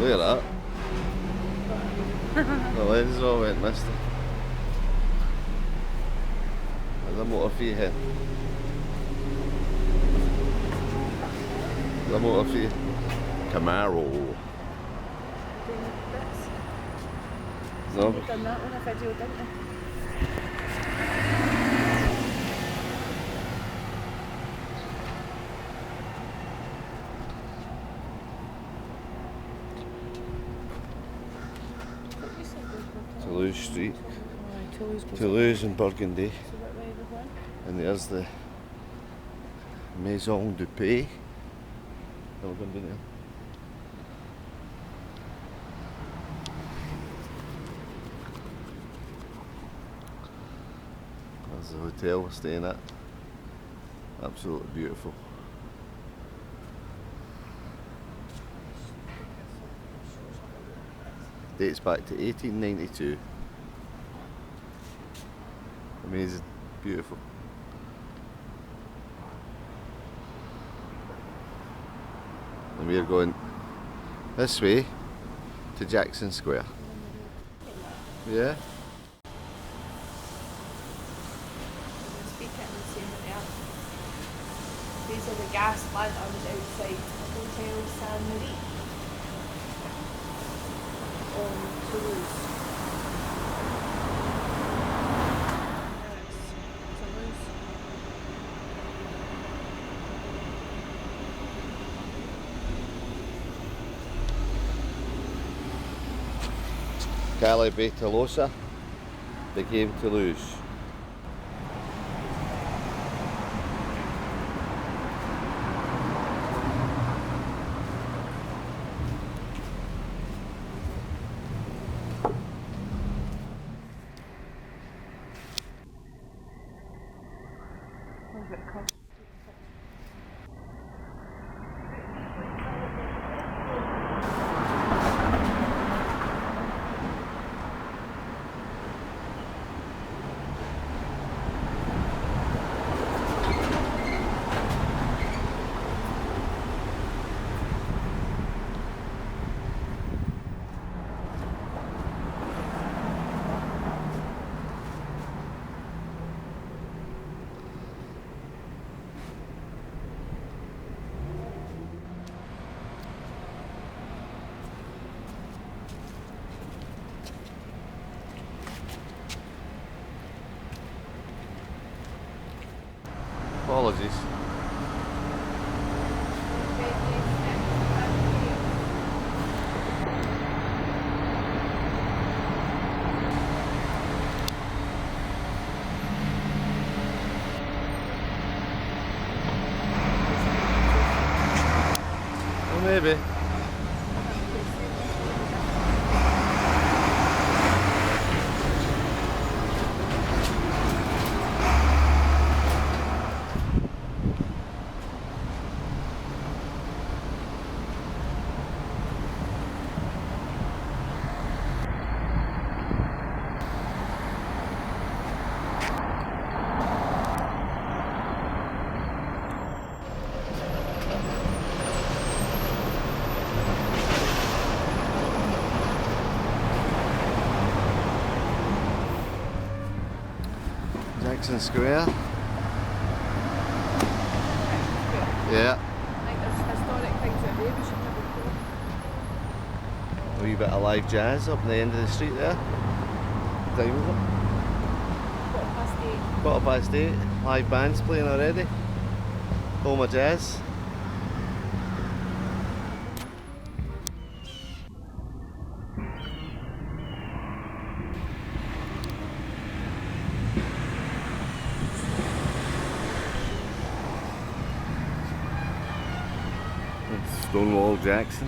Look at that. The lens all went misty. There's a motor fee here. The motor fee. Camaro. No. You've done that on a video, didn't you? Toulouse Street. Toulouse Toulouse and Burgundy. So what way are we going? And there's the Maison du Pays. We're going down there. There's the hotel we're staying at. Absolutely beautiful. Dates back to 1892. Amazing, beautiful. And we're going this way to Jackson Square. Yeah? These are the gas lanterns outside Hotel Saint Marie on Toulouse. Calais Tolosa became Toulouse. Apologies. Well, maybe. Jackson Square. Yeah. Like there's historic things out there we should never go. A wee bit of live jazz up the end of the street there. What time is it? 8:15. Live bands playing already. Home of jazz. Stonewall Jackson,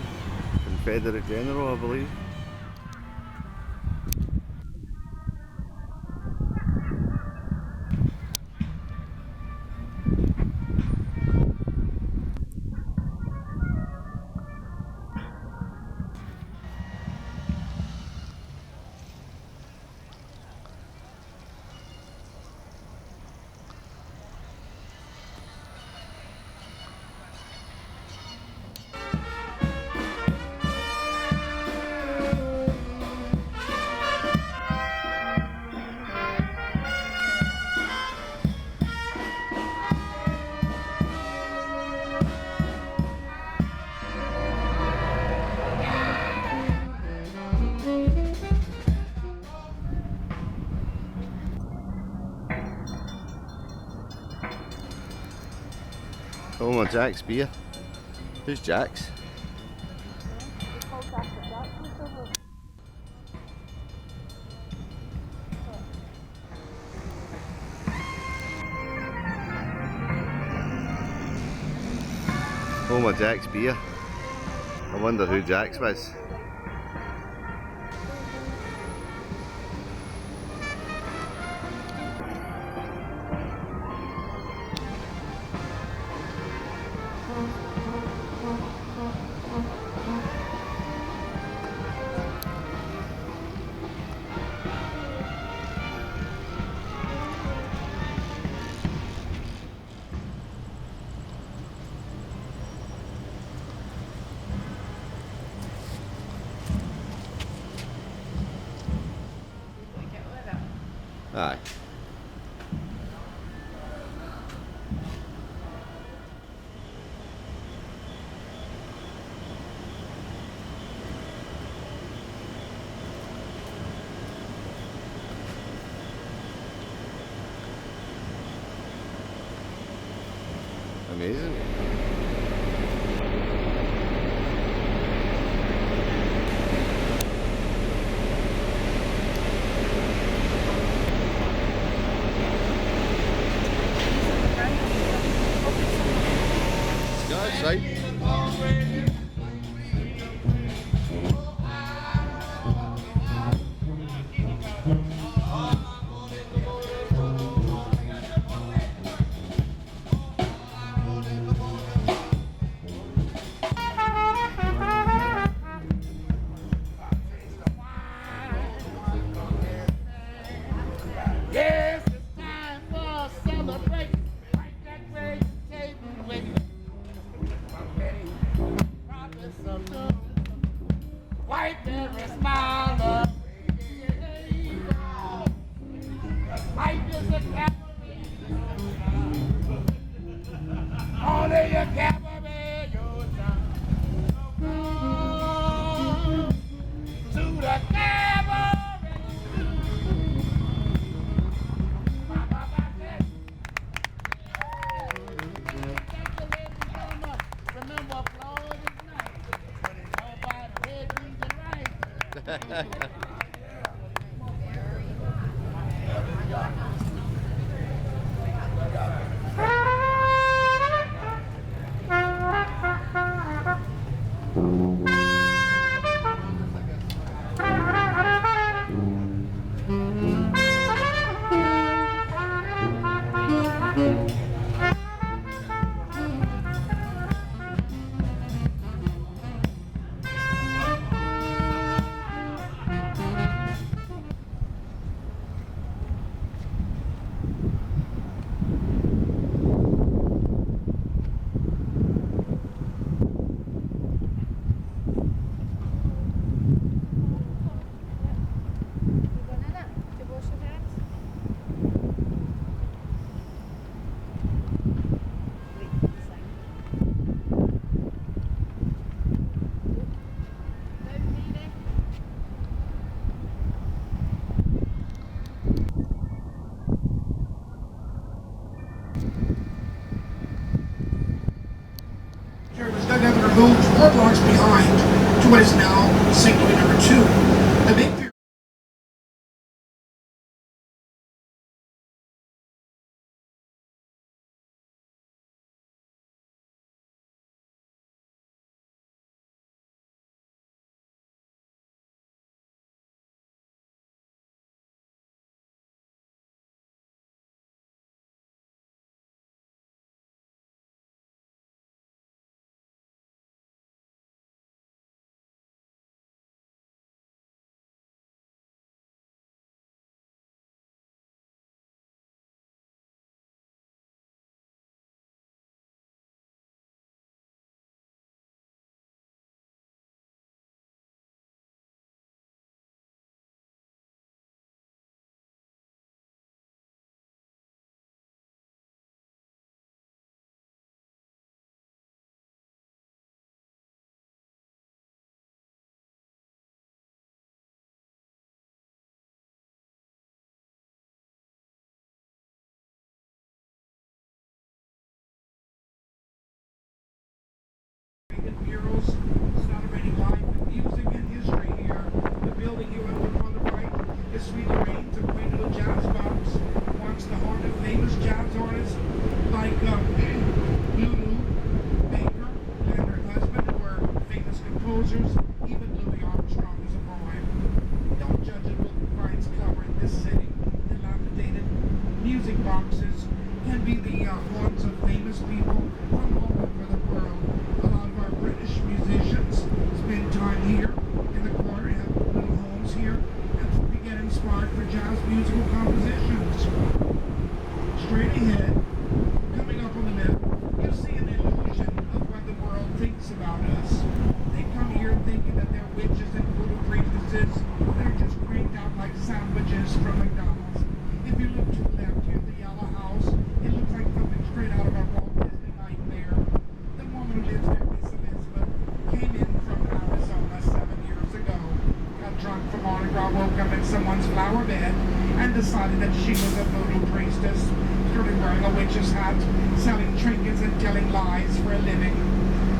Confederate General, I believe. Oh my Jack's beer. Who's Jack's? Oh my Jack's beer. I wonder who Jack's was. Aye. Amazing. That's right. Yes, it's time for a celebration. Like that great table waiting. Promise of the white berry smile of life is a cabaret. Only a cabaret, your time. To the cabaret. Remember, applause is nice. All about red, green, and right. Was dug out and removed 4 blocks behind to what is now singular number 2. The big The Sweet Lorraine's a great little jazz box. Once the heart of famous jazz artists like Lulu, Baker, and her husband were famous composers. Even Louis Armstrong is a boy. Don't judge a book by its cover in this city. Dilapidated music boxes can be the haunts of famous people from all over the world. A lot of our British musicians spend time here in the corner, have little homes here, and we get inspired for jazz musical compositions. Straight ahead, coming up on the left, you see an illusion of what the world thinks about us. They come here thinking that they're witches and voodoo priestesses that are just cranked out like sandwiches from McDonald's. If you look to the left here, the yellow house, it looks like something straight out of a Walt Disney nightmare. The woman who lives there, Miss Elizabeth, came in from Arizona 7 years ago, got drunk from Mardi Gras, woke up in someone's flower bed, and decided that she was a voodoo priestess, started wearing a witch's hat, selling trinkets and telling lies for a living.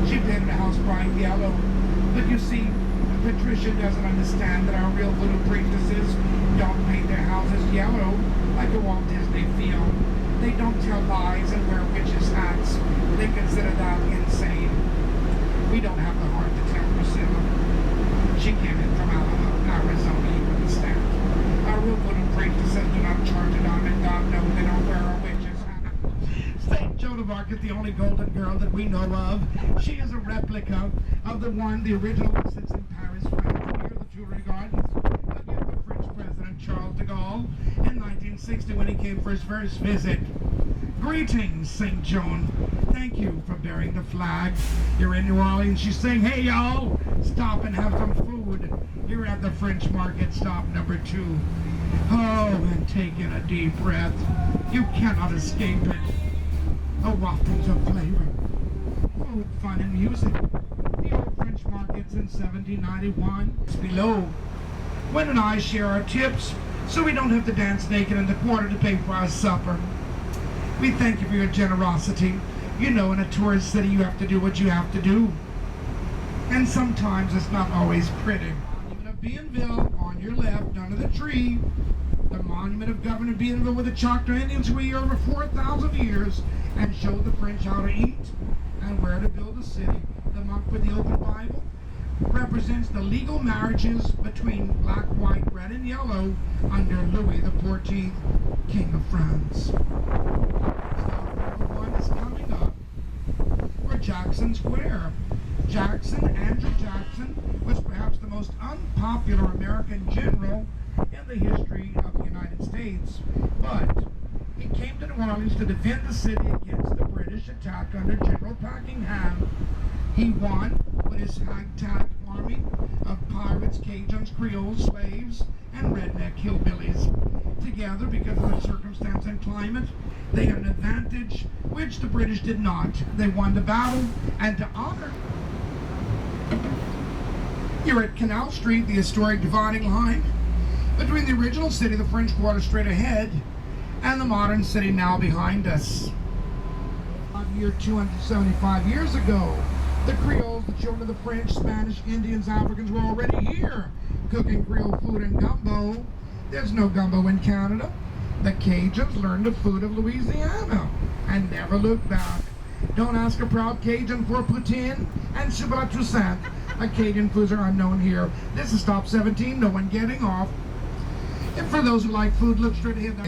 She painted the house bright yellow. But you see, Patricia doesn't understand that our real voodoo priestesses don't paint their houses yellow like a Walt Disney film. They don't tell lies and wear witches' hats. They consider that insane. We don't have the heart to tell Priscilla. She came in from Arizona, you understand. Our real voodoo priestesses do not charge a dime, and God knows they don't wear a witch's hat. St. Joan of Arc is the only golden girl that we know of. She is a replica of the one, the original that sits in Paris, France, near the Tuileries Gardens. A gift of French President Charles de Gaulle in 1960 when he came for his first visit. Greetings, St. Joan. Thank you for bearing the flag. You're in New Orleans. She's saying, hey, y'all, stop and have some food. You're at the French Market, stop number 2. Oh, and take in a deep breath. You cannot escape it. A waftings of flavor. Food, fun, and music. The old French markets in 1791. It's below. Gwen and I share our tips, so we don't have to dance naked in the quarter to pay for our supper. We thank you for your generosity. You know, in a tourist city, you have to do what you have to do. And sometimes it's not always pretty. Monument of Bienville, on your left, under the tree. The monument of Governor Bienville with the Choctaw Indians who were here over 4,000 years and showed the French how to eat and where to build a city. The monk with the open Bible represents the legal marriages between black, white, red, and yellow under Louis XIV, King of France. Stop number 1 is coming up for Jackson Square. Andrew Jackson, was perhaps the most unpopular American general in the history of the United States, but he came to New Orleans to defend the city against the British attack under General Pakenham. He won with his ragtag army of pirates, Cajuns, Creoles, slaves, and redneck hillbillies. Together, because of the circumstance and climate, they had an advantage which the British did not. They won the battle, and to honor. You're at Canal Street, the historic dividing line between the original city, the French Quarter straight ahead, and the modern city now behind us. Here 275 years ago, the Creoles, the children of the French, Spanish, Indians, Africans were already here cooking Creole food and gumbo. There's no gumbo in Canada. The Cajuns learned the food of Louisiana and never looked back. Don't ask a proud Cajun for poutine and soup à la Toussaint. Cajun foods are unknown here. This is stop 17, no one getting off. And for those who like food, look straight ahead.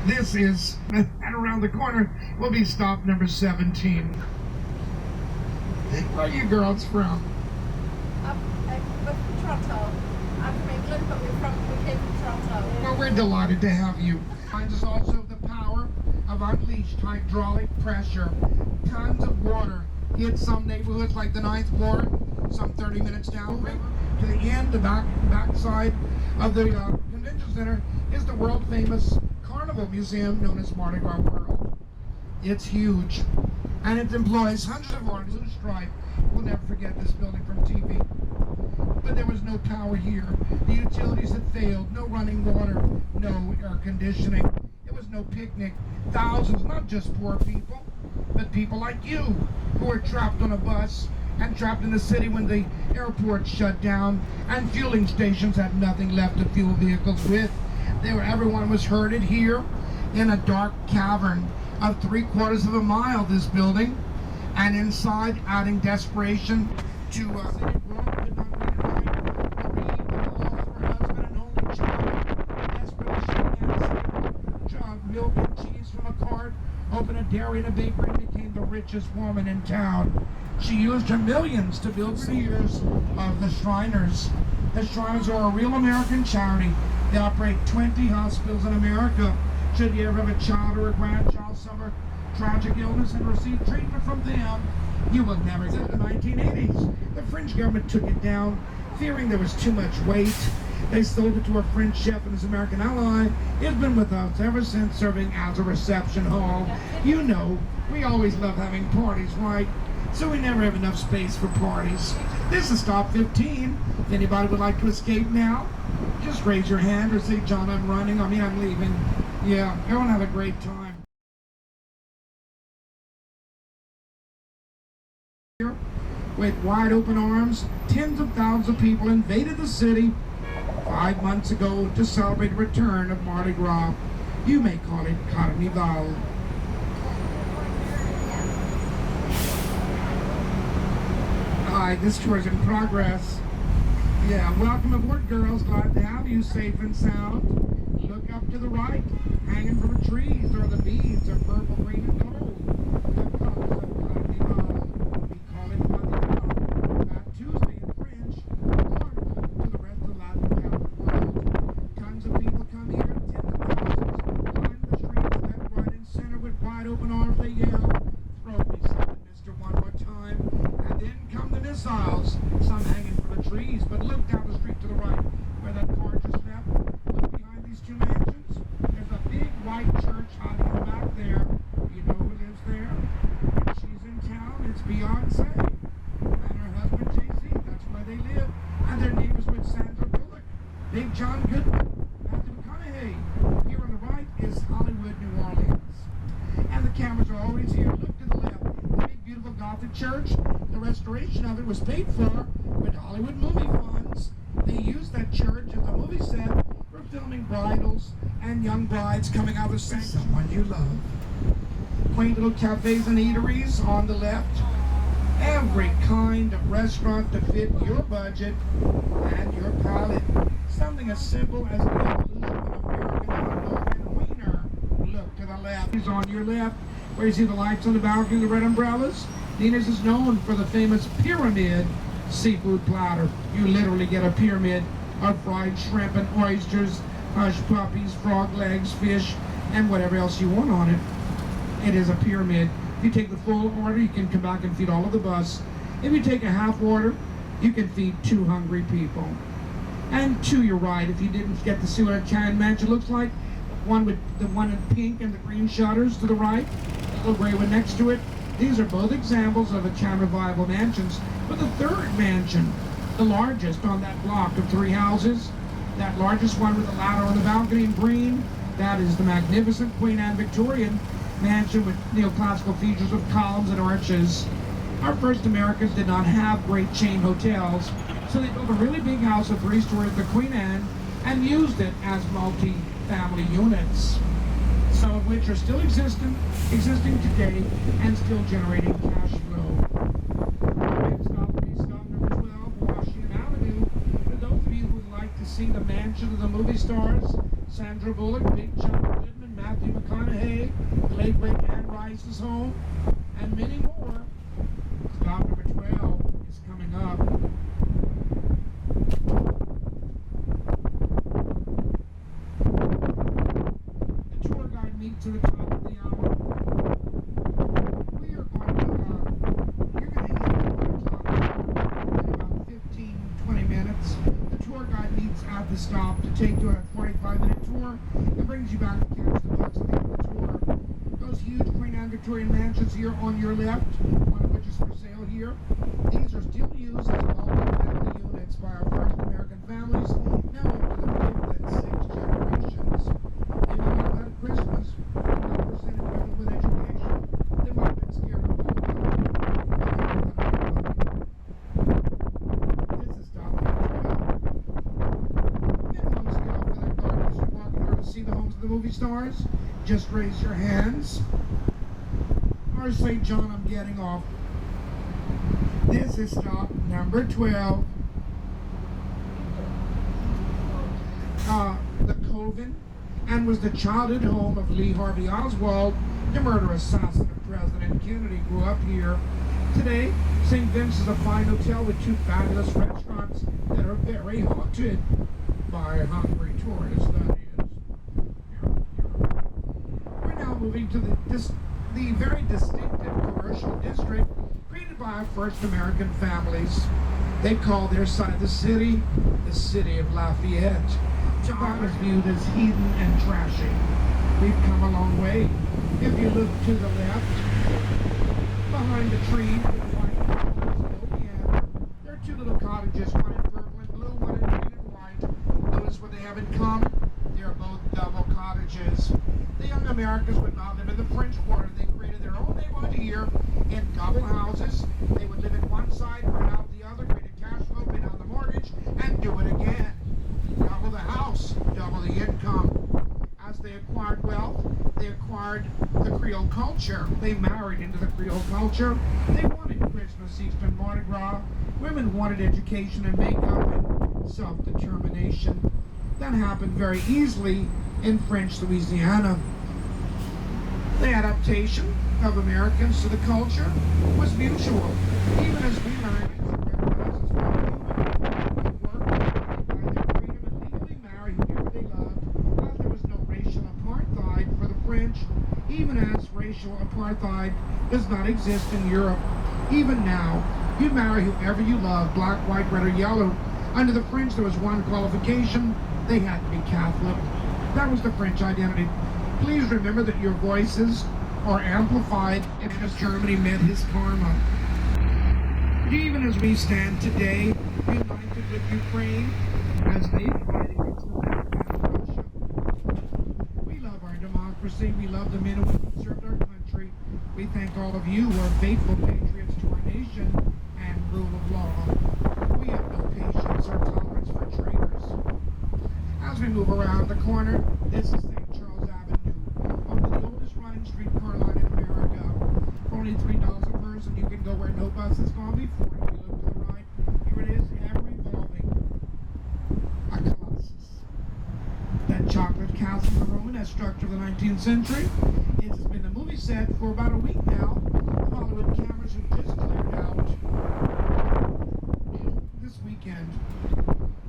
This is, and around the corner will be stop number 17. Where are you girls from? We're from Toronto. I'm from England, but we came from Toronto. Well, we're delighted to have you. Reminds us also of the power of unleashed hydraulic pressure. Tons of water hit some neighborhoods like the 9th Ward, some 30 minutes downriver. To the end, the back side of the convention center is the world famous Carnival Museum known as Mardi Gras World. It's huge, and it employs hundreds of artists. Blue Stripe will never forget this building from TV. But there was no power here. The utilities had failed. No running water. No air conditioning. There was no picnic. Thousands, not just poor people, but people like you, who are trapped on a bus and trapped in the city when the airport shut down and fueling stations had nothing left to fuel vehicles with. Everyone was herded here in a dark cavern of 3/4 of a mile, this building, and inside, adding desperation to could not read and write, Marie, the loss of her husband and only child, desperately she began milk and cheese from a cart, opened a dairy and a bakery, and became the richest woman in town. She used her millions to build the years of the Shriners. The Shriners are a real American charity. They operate 20 hospitals in America. Should you ever have a child or a grandchild suffer tragic illness and receive treatment from them, you will never get it. In the 1980s, the French government took it down, fearing there was too much weight. They sold it to a French chef and his American ally. It's been with us ever since, serving as a reception hall. You know, we always love having parties, right? So we never have enough space for parties. This is Stop 15. If anybody would like to escape now, just raise your hand or say, John, I'm running. I'm leaving. Yeah, everyone have a great time. With wide open arms, tens of thousands of people invaded the city 5 months ago to celebrate the return of Mardi Gras. You may call it Carnival. Hi, this tour is in progress. Yeah, welcome aboard, girls. Glad to have you safe and sound. Look up to the right. Hanging from the trees are the beads of purple, green, and gold. The colors of Carnival. We call it Carnival. That Tuesday in French, Carnival to the rest of the Latin Catholic world. Tons of people come here, tens of thousands, line the streets, left, right, and center with wide open arms. They yell, "Throw me something, mister, one more time." And then come the missiles, some hanging from the trees. But look down the street to the right, where that car just left. Look behind these two mansions. There's a big white church hiding in the back there. You know who lives there? When she's in town, it's Beyonce and her husband Jay-Z. That's where they live. And their neighbors with Sandra Bullock, Big John Goodman, Matthew McConaughey. Here on the right is Hollywood, New Orleans. And the cameras are always here. Look to the left. The big, beautiful Gothic church. The restoration of it was paid for with Hollywood movie funds. They used that church as a movie set for filming bridals and young brides coming out of sanctuary. Someone you love. Quaint little cafes and eateries on the left. Every kind of restaurant to fit your budget and your palate. Something as simple as the evolution of American hot dog and wiener. Look to the left. He's on your left, where you see the lights on the balcony, the red umbrellas. Dina's is known for the famous pyramid seafood platter. You literally get a pyramid of fried shrimp and oysters, hush puppies, frog legs, fish, and whatever else you want on it. It is a pyramid. If you take the full order, you can come back and feed all of the bus. If you take a half order, you can feed 2 hungry people. And to your right, if you didn't get to see what a Italian mansion looks like, the one in pink and the green shutters to the right, the little gray one next to it. These are both examples of Italian revival mansions. But the third mansion, the largest on that block of 3 houses, that largest one with the ladder on the balcony in green, that is the magnificent Queen Anne Victorian mansion with neoclassical features of columns and arches. Our first Americans did not have great chain hotels, so they built a really big house of 3 stories, the Queen Anne, and used it as multi-family units, some of which are still existing today and still generating cash flow. Next stop will be stop number 12, Washington Avenue. For those of you who would like to see the mansion of the movie stars, Sandra Bullock, Big John Goodman, Matthew McConaughey, the late great Anne Rice's home, and many more, stop number 12 is coming up. The tour guide meets at the top of the hour. We are going to, you're going to hit 1 o'clock in about 15, 20 minutes. The tour guide meets at the stop to take you on a 45-minute tour and brings you back to catch the bus at the end of the tour. Those huge Queen Anne Victorian mansions here on your left, one of which is for sale here, these are still used as multi-family units by our first American families, now over the 5th and 6th generations. If you heard about Christmas, 100% of women with education, they might have been scared of the of the movie stars? Just raise your hands. Or say, John, I'm getting off. This is stop number 12. The Coven, and was the childhood home of Lee Harvey Oswald, the murder assassin of President Kennedy, grew up here. Today, St. Vincent's is a fine hotel with 2 fabulous restaurants that are very haunted by hungry tourists, that is. We're now moving to the very distinctive commercial district created by our first American families. They call their side the city of Lafayette. Town is viewed as heathen and trashy. We've come a long way. If you look to the left, behind the tree, there are 2 little cottages, one in purple and blue, one in green and white. Notice what they have in common? They are both double cottages. The young Americans would not live in the French Quarter. They created their own neighborhood here in double houses. They would live in one side, rent out the other, create a cash flow, pay down the mortgage, and do it again. Double the house, double the income. As they acquired wealth, they acquired the Creole culture. They married into the Creole culture. They wanted Christmas, Easter, and Mardi Gras. Women wanted education and makeup and self-determination. That happened very easily in French Louisiana. The adaptation of Americans to the culture was mutual. Even as we learned even as racial apartheid does not exist in Europe. Even now, you marry whoever you love, black, white, red, or yellow. Under the French, there was one qualification: they had to be Catholic. That was the French identity. Please remember that your voices are amplified, and as Germany met his karma. Even as we stand today, united with Ukraine, as they fight against the Russia. We love our democracy. We love the men and women who served our country. We thank all of you who are faithful patriots to our nation and rule of law. We have no patience or tolerance for traitors. As we move around the corner, this is St. Charles Avenue, one of the oldest running streetcar line in America. For only $3 a person, you can go where no bus has gone before. If you look to the right, here it is, ever evolving. A colossus. That chocolate castle in the Romanesque structure of the 19th century. It has been a movie set for about a week now. The Hollywood cameras have just cleared out this weekend.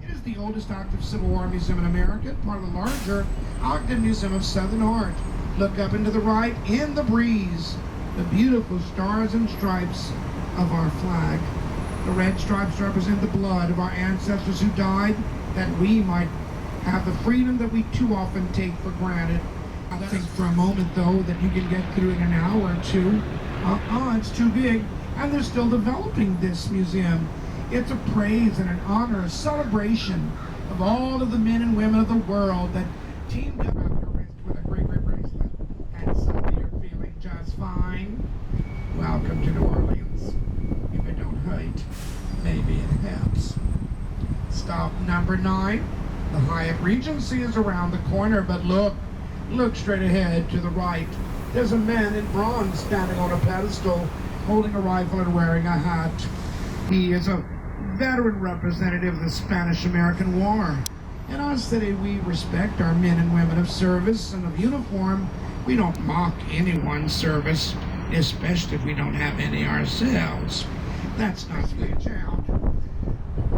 It is the oldest active Civil War museum in America, part of the larger Ogden Museum of Southern Art. Look up into the right, in the breeze, the beautiful stars and stripes of our flag. The red stripes represent the blood of our ancestors who died that we might have the freedom that we too often take for granted. I think for a moment, though, that you can get through in an hour or two. It's too big. And they're still developing this museum. It's a praise and an honor, a celebration of all of the men and women of the world that teamed up on your wrist with a great bracelet. And suddenly you're feeling just fine. Welcome to New Orleans. If it don't hurt, maybe it helps. Stop number 9. The Hyatt Regency is around the corner, but look straight ahead to the right. There's a man in bronze standing on a pedestal, holding a rifle and wearing a hat. He is a veteran representative of the Spanish-American War. In our city, we respect our men and women of service and of uniform. We don't mock anyone's service, especially if we don't have any ourselves. That's not switch out.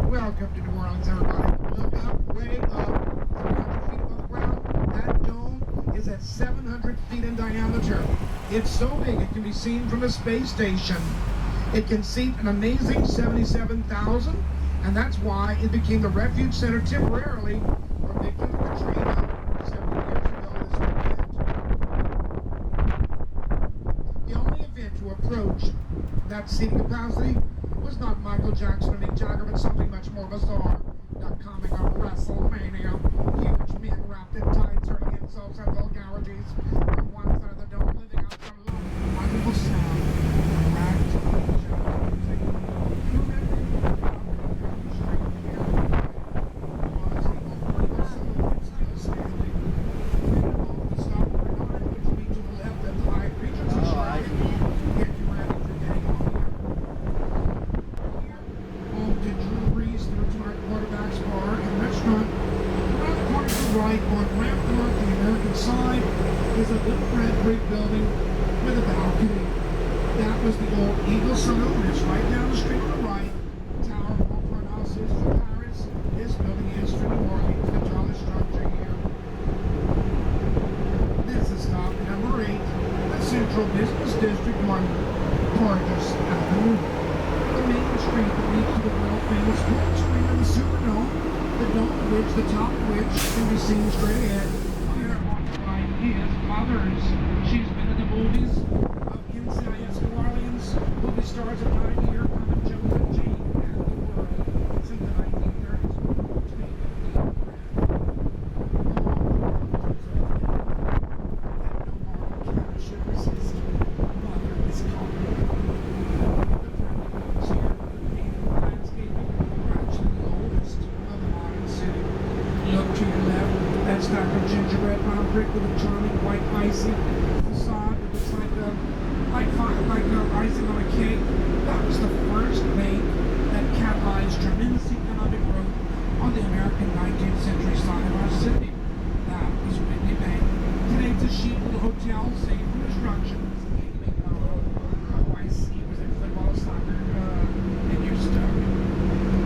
Welcome to New Orleans, everybody. Look up, way up, 300 feet above the ground. That dome is at 700 feet in diameter. It's so big it can be seen from a space station. It can seat an amazing 77,000, and that's why it became the refuge center temporarily for victims of Katrina 70 years ago this weekend. The only event to approach that seating capacity was not Michael Jackson or Mick Jagger, but something much more bizarre. The comic of WrestleMania. Huge men wrapped in tights, hurling insults and vulgarities from one side of the dome, living out their love. Wonderful sound. On rampart, the American side, is a little red brick building with a balcony. That was the old Eagle Saloon. It's right down the street on the right. Tower Montparnasse is for Paris. This building is for New Orleans, the tallest structure here. This is stop number 8, the Central Business District on Portus Avenue. The main street that leads to the world-famous Fourth Street of the Superdome, the dome of which, the top of which, can be seen straight ahead. Here on the right is Mothers. She's been in the movies of NCIS New Orleans, movie stars of 9 years, Carmen Jones and Jane and the world since the 1930s. Should resist. Mother is calling. The front here, painted landscaping, actually the oldest of the modern city. Look to your left, that stack of gingerbread round brick with a charming white icy facade that looks like icing on a cake. That was the first bank that catalyzed tremendous economic growth on the American 19th century side of our city. That was Whitney Bank. Today it's a chic little hotel, safe from destruction. Oh, I see. Was it football, soccer, and you're stuck.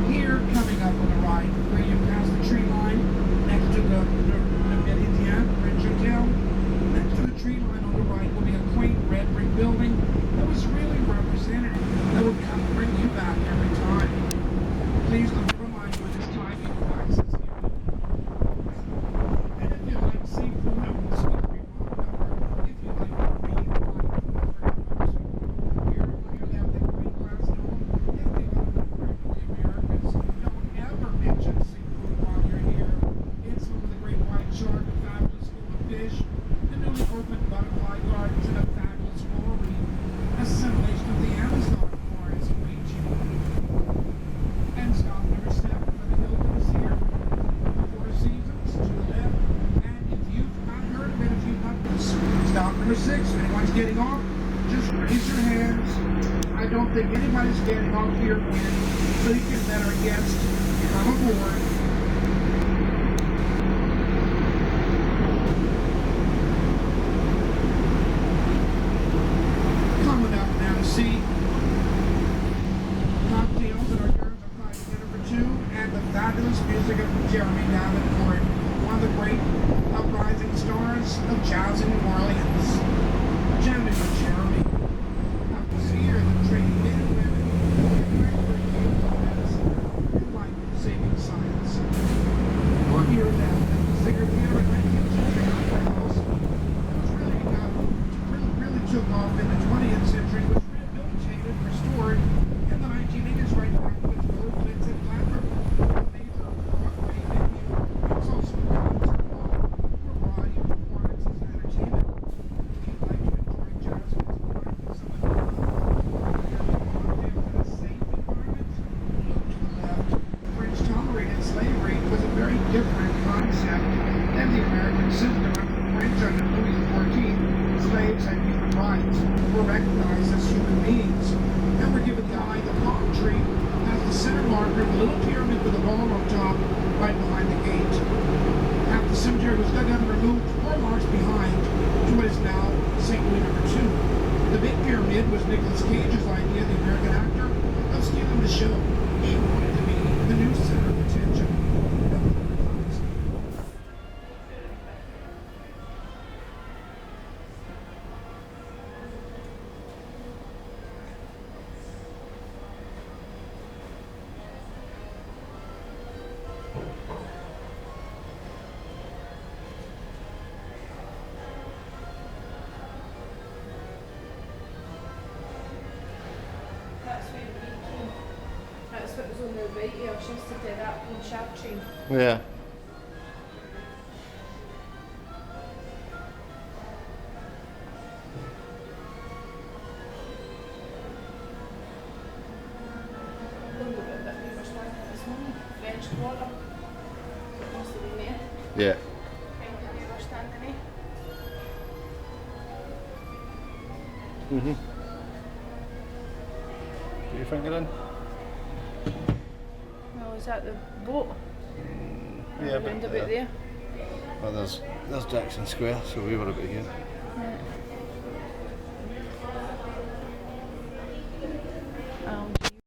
Here, coming up on the right, where you pass the tree line, next to the Méridien French Hotel, next to the tree line on the right will be a quaint red brick building that was really representative, that would kind of bring you back every time. Please let me remind you of this timing devices here. And if you like seafood, if you like green wine, here where you have that green glass dome, if they want to the Americans, don't ever mention seafood while you're here. It's home of the great white shark, a fabulous school of fish, the newly opened butterfly gardens, and a fabulous coral reef, assimilation of the Amazon forest awaits you. And stop number 7 for the Hiltons here, the Four Seasons to the left, and if you've not heard of it, if you've not stop number 6, if anyone's getting off, just raise your hands. I don't think anybody's getting off here yet, so you can let our guests come aboard. Coming up now to see cocktails that our girls are flying dinner for 2, and the fabulous music of Jeremy Davenport, one of the great uprising stars of jazz in New Orleans. Jamming with Jeremy. Up to see here the trained men and women who are experts in medicine and life-saving science. On here now, at the Singer Theater at 19th Century Opera House, it was really took off in the 20th century, was rehabilitated, restored in the 1980s, right back to its gold glitz and glamour. A major Broadway venue. It's also a concert hall for a variety of performances and entertainment. If you'd like to enjoy jazz music live with some of the in a safe environment, look to the left. The French tolerated slavery was a very different concept than the American system. Under the French, under Louis XIV, slaves had human rights, were recognized as human beings, and were given the eye, the palm tree, as the center marker of a little pyramid with a ballroom top right behind the gate. After the cemetery was dug out and removed 4 miles behind to what is now St. Louis No. 2. The big pyramid was Nicolas Cage's idea, the American actor, of stealing the show. He wanted to be the new center of attention. That's what was on the right here. She used to do that on Shark Train. Yeah. French Quarter. Must have been there. Yeah. They were standing there. Mhm. Put your finger in. Well, is that the boat? Yeah, Round about there. But there's Jackson Square, so we were about here.